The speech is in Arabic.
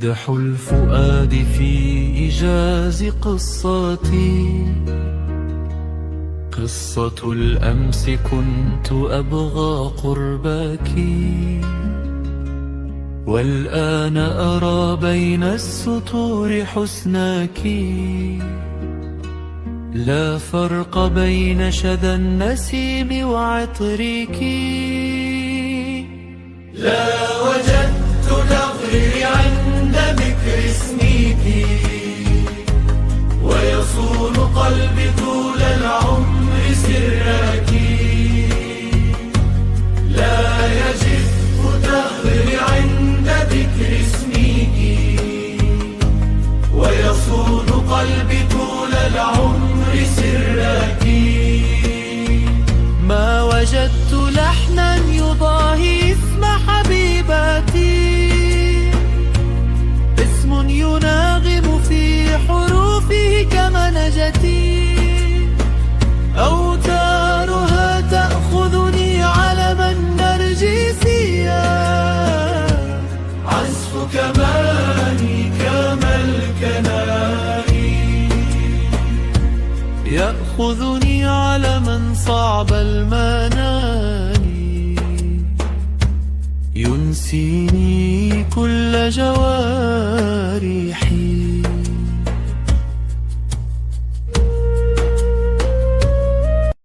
مدح الفؤاد في إيجاز قصتي، قصة الأمس كنت أبغى قربك، والآن أرى بين السطور حسنك. لا فرق بين شذا النسيم وعطرك. لا وجدت نظري عند ذكر اسمك، ويصون قلبي طول العمر سرك. لا يجف ثغري عند ذكر اسمك، ويصون قلبي طول العمر سرك. ما وجدت لحنا يضاهي اسم حبيبتي، اسم يناغم في حروفه كمنجتي. أوتارها تأخذني علما نرجسيا، عزف كماني كما الكنائي، يأخذني علما صعب المناني، ينسيني كل جواب